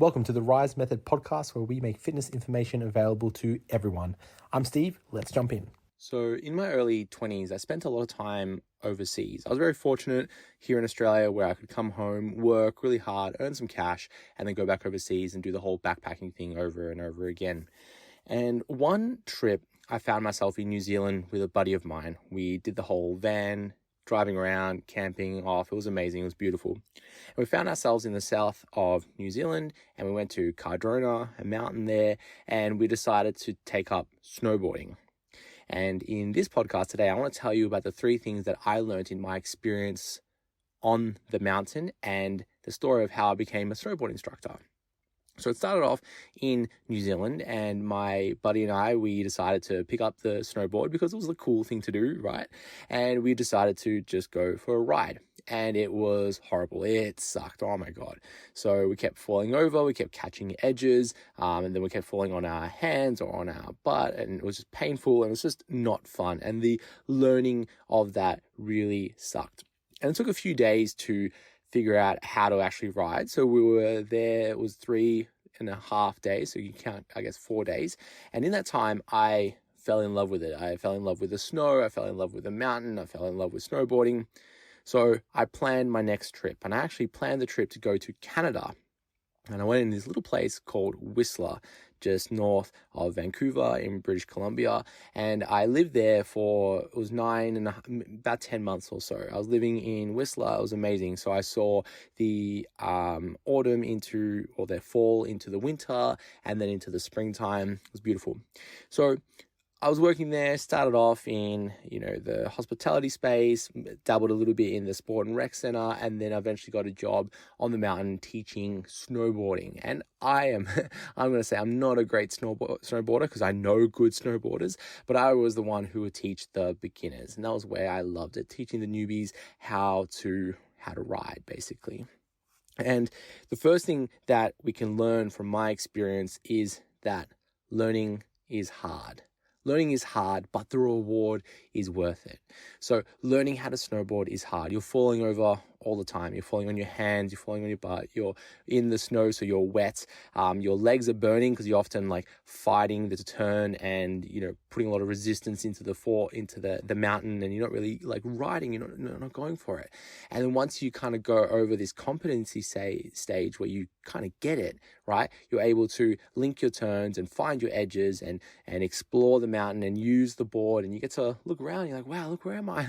Welcome to the Rise Method podcast, where we make fitness information available to everyone. I'm Steve. Let's jump in. So in my early 20s, I spent a lot of time overseas. I was very fortunate here in Australia where I could come home, work really hard, earn some cash, and then go back overseas and do the whole backpacking thing over and over again. And one trip, I found myself in New Zealand with a buddy of mine. We did the whole van, driving around, camping off. It was amazing. It was beautiful. And we found ourselves in the south of New Zealand, and we went to Cardrona, a mountain there, and we decided to take up snowboarding. And in this podcast today, I want to tell you about the 3 things that I learned in my experience on the mountain and the story of how I became a snowboard instructor. So it started off in New Zealand, and my buddy and I, we decided to pick up the snowboard because it was a cool thing to do, right? And we decided to just go for a ride. And it was horrible. It sucked. Oh my God. So we kept falling over, we kept catching edges, and then we kept falling on our hands or on our butt, and it was just painful, and it was just not fun. And the learning of that really sucked. And it took a few days to figure out how to actually ride. So we were there, it was 3.5 days. So you count, I guess, 4 days. And in that time, I fell in love with it. I fell in love with the snow. I fell in love with the mountain. I fell in love with snowboarding. So I planned my next trip, and I actually planned the trip to go to Canada. And I went in this little place called Whistler, just north of Vancouver in British Columbia. And I lived there for, it was about 10 months or so. I was living in Whistler. It was amazing. So I saw the autumn or the fall into the winter, and then into the springtime. It was beautiful. So I was working there, started off in, the hospitality space, dabbled a little bit in the sport and rec center, and then eventually got a job on the mountain teaching snowboarding. And I'm going to say I'm not a great snowboarder because I know good snowboarders, but I was the one who would teach the beginners. And that was where I loved it, teaching the newbies how to ride, basically. And the first thing that we can learn from my experience is that learning is hard. Learning is hard, but the reward is worth it. So learning how to snowboard is hard. You're falling over all the time. You're falling on your hands, you're falling on your butt, you're in the snow, so you're wet. Your legs are burning because you're often fighting the turn and, putting a lot of resistance into the mountain, and you're not really riding, you're not going for it. And then once you kind of go over this competency stage where you kind of get it, right? You're able to link your turns and find your edges and explore the mountain and use the board, and you get to look around. You're like, wow, look, where am I?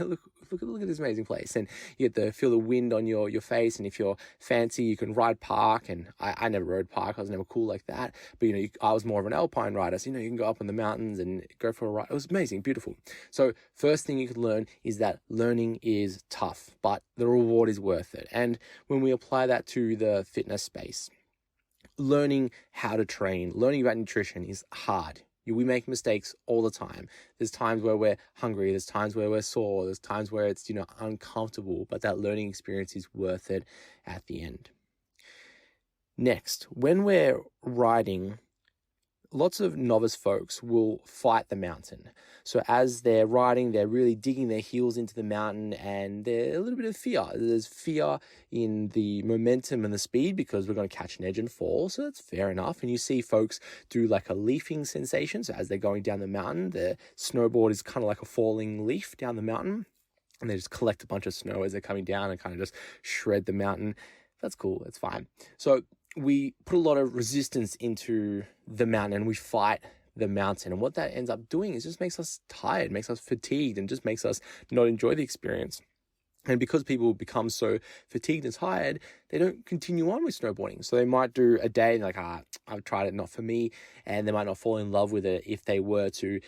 Look at this amazing place. And you get to feel the wind on your face. And if you're fancy, you can ride park. And I never rode park. I was never cool like that. But, I was more of an alpine rider. So, you can go up in the mountains and go for a ride. It was amazing, beautiful. So first thing you could learn is that learning is tough, but the reward is worth it. And when we apply that to the fitness space, learning how to train, learning about nutrition is hard. We make mistakes all the time. There's times where we're hungry. There's times where we're sore. There's times where it's, uncomfortable, but that learning experience is worth it at the end. Next, when we're riding, lots of novice folks will fight the mountain. So as they're riding, they're really digging their heels into the mountain, and there's a little bit of fear. There's fear in the momentum and the speed because we're going to catch an edge and fall. So that's fair enough. And you see folks do a leafing sensation. So as they're going down the mountain, the snowboard is kind of like a falling leaf down the mountain, and they just collect a bunch of snow as they're coming down and kind of just shred the mountain. That's cool. That's fine. So we put a lot of resistance into the mountain, and we fight the mountain. And what that ends up doing is just makes us tired, makes us fatigued, and just makes us not enjoy the experience. And because people become so fatigued and tired, they don't continue on with snowboarding. So they might do a day and they're like, I've tried it, not for me. And they might not fall in love with it if they were to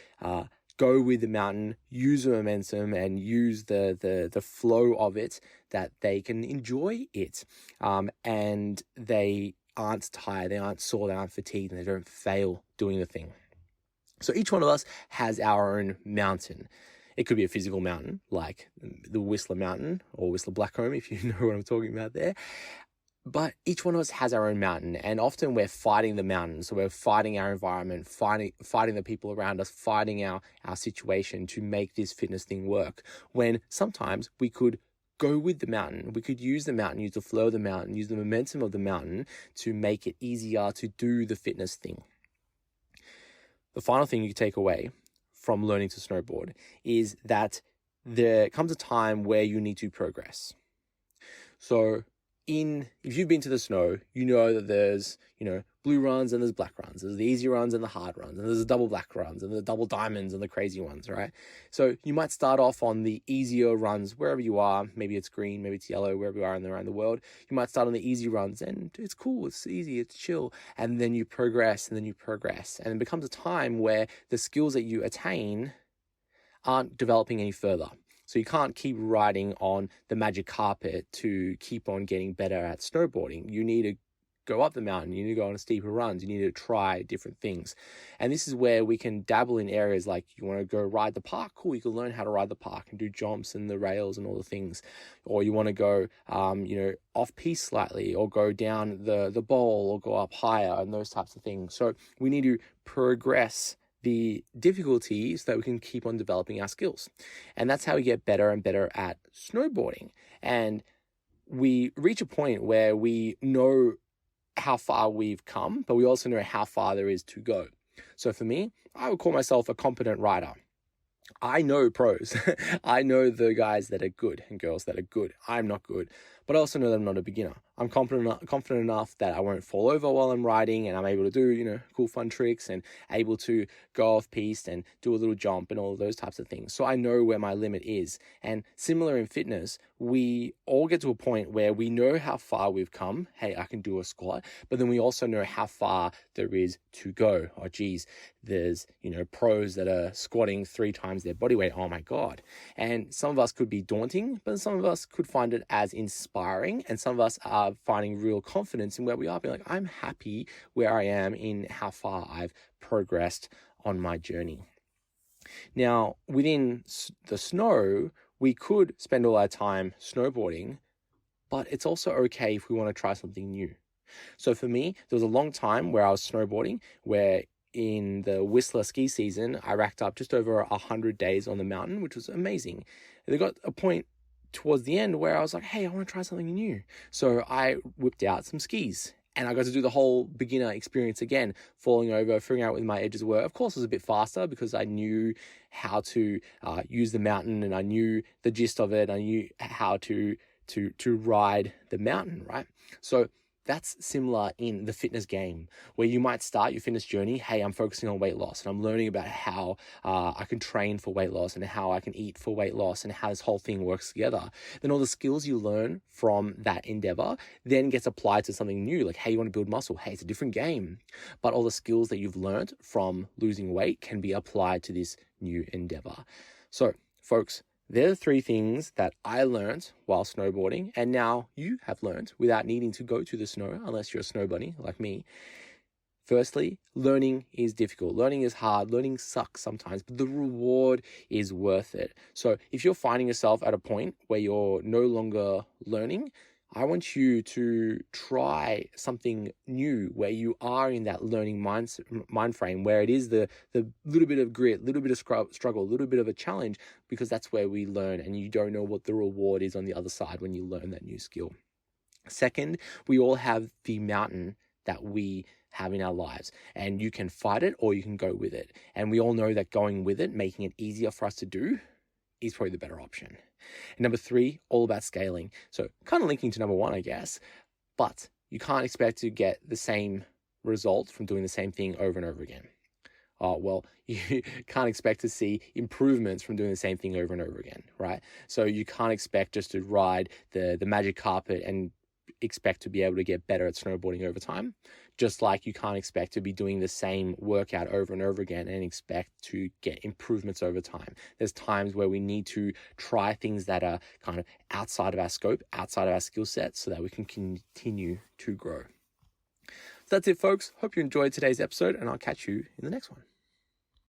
go with the mountain, use the momentum, and use the flow of it, that they can enjoy it. And they aren't tired, they aren't sore, they aren't fatigued, and they don't fail doing the thing. So each one of us has our own mountain. It could be a physical mountain, like the Whistler Mountain or Whistler Blackcomb, if you know what I'm talking about there. But each one of us has our own mountain, and often we're fighting the mountain. So we're fighting our environment, fighting the people around us, fighting our situation to make this fitness thing work. When sometimes we could go with the mountain. We could use the mountain, use the flow of the mountain, use the momentum of the mountain to make it easier to do the fitness thing. The final thing you take away from learning to snowboard is that there comes a time where you need to progress. So if you've been to the snow, you know that there's, blue runs and there's black runs. There's the easy runs and the hard runs. And there's the double black runs and the double diamonds and the crazy ones, right? So you might start off on the easier runs wherever you are. Maybe it's green, maybe it's yellow, wherever you are around the world. You might start on the easy runs and it's cool, it's easy, it's chill. And then you progress and then you progress. And it becomes a time where the skills that you attain aren't developing any further. So you can't keep riding on the magic carpet to keep on getting better at snowboarding. You need to go up the mountain, you need to go on steeper runs, you need to try different things. And this is where we can dabble in areas like you want to go ride the park, cool, you can learn how to ride the park and do jumps and the rails and all the things. Or you want to go, off-piste slightly, or go down the bowl, or go up higher, and those types of things. So we need to progress the difficulty so that we can keep on developing our skills. And that's how we get better and better at snowboarding. And we reach a point where we know how far we've come, but we also know how far there is to go. So for me, I would call myself a competent rider. I know pros. I know the guys that are good and girls that are good. I'm not good, but I also know that I'm not a beginner. I'm confident enough that I won't fall over while I'm riding, and I'm able to do, cool fun tricks and able to go off piste and do a little jump and all of those types of things. So I know where my limit is. And similar in fitness, we all get to a point where we know how far we've come. Hey, I can do a squat, but then we also know how far there is to go. Oh, geez, there's, pros that are squatting 3 times their body weight. Oh my God. And some of us could be daunting, but some of us could find it as inspiring. And some of us are finding real confidence in where we are, being like, I'm happy where I am in how far I've progressed on my journey. Now, within the snow, we could spend all our time snowboarding, but it's also okay if we want to try something new. So for me, there was a long time where I was snowboarding, where in the Whistler ski season, I racked up just over 100 days on the mountain, which was amazing. And there got a point towards the end where I was like, hey, I want to try something new. So I whipped out some skis and I got to do the whole beginner experience again, falling over, figuring out where my edges were. Of course, it was a bit faster because I knew how to use the mountain and I knew the gist of it. I knew how to ride the mountain, right? So that's similar in the fitness game, where you might start your fitness journey. Hey, I'm focusing on weight loss and I'm learning about how I can train for weight loss and how I can eat for weight loss and how this whole thing works together. Then all the skills you learn from that endeavor then gets applied to something new. Like, hey, you want to build muscle? Hey, it's a different game. But all the skills that you've learned from losing weight can be applied to this new endeavor. So, folks, they're the 3 things that I learned while snowboarding, and now you have learned without needing to go to the snow, unless you're a snow bunny like me. Firstly, learning is difficult. Learning is hard. Learning sucks sometimes, but the reward is worth it. So if you're finding yourself at a point where you're no longer learning, I want you to try something new where you are in that learning mind frame, where it is the little bit of grit, little bit of struggle, a little bit of a challenge, because that's where we learn, and you don't know what the reward is on the other side when you learn that new skill. Second, we all have the mountain that we have in our lives, and you can fight it or you can go with it. And we all know that going with it, making it easier for us to do, is probably the better option. And number 3, all about scaling. So kind of linking to number 1, I guess, but you can't expect to get the same result from doing the same thing over and over again. You can't expect to see improvements from doing the same thing over and over again, right? So you can't expect just to ride the magic carpet and expect to be able to get better at snowboarding over time. Just like you can't expect to be doing the same workout over and over again and expect to get improvements over time. There's times where we need to try things that are kind of outside of our scope, outside of our skill set, so that we can continue to grow. So that's it, folks. Hope you enjoyed today's episode, and I'll catch you in the next one.